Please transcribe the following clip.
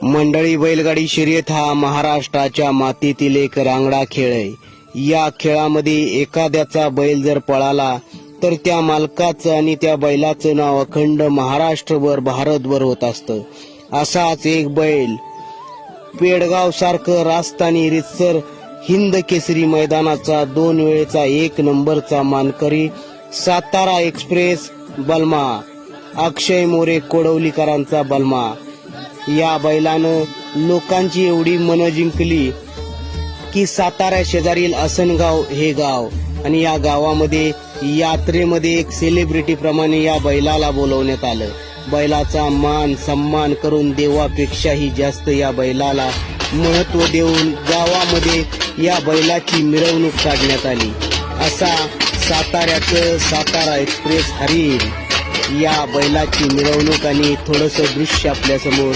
मंडळी, बैलगाडी शर्यत हा महाराष्ट्राच्या मातीतील एक रांगडा खेळ आहे। या खेळामध्ये एखाद्याचा बैल जर पळाला तर त्या मालकाचं आणि त्या बैलाचं नाव अखंड महाराष्ट्रभर भारतभर होत असतं। असाच एक बैल पेडगाव सारखं राजस्थानी रितसर हिंद केसरी मैदानाचा 2 वेळेचा 1 नंबरचा मानकरी सातारा एक्सप्रेस बलमा, अक्षय मोरे कोडवलीकरांचा बलमा, या बैलानं लोकांची एवढी मन जिंकली की सातारा शेजारील असनगाव हे गाव आणि या गावामध्ये यात्रेमध्ये एक सेलिब्रिटी प्रमाणे या बैलाला बोलवण्यात आलं। बैलाचा मान सन्मान करून देवापेक्षाही जास्त या बैलाला महत्व देऊन गावामध्ये या बैलाची मिरवणूक काढण्यात आली। असा साताऱ्याचं सातारा एक्सप्रेस हरिण या बैलाची मिरवणूक आणि थोडंसं दृश्य आपल्या समोर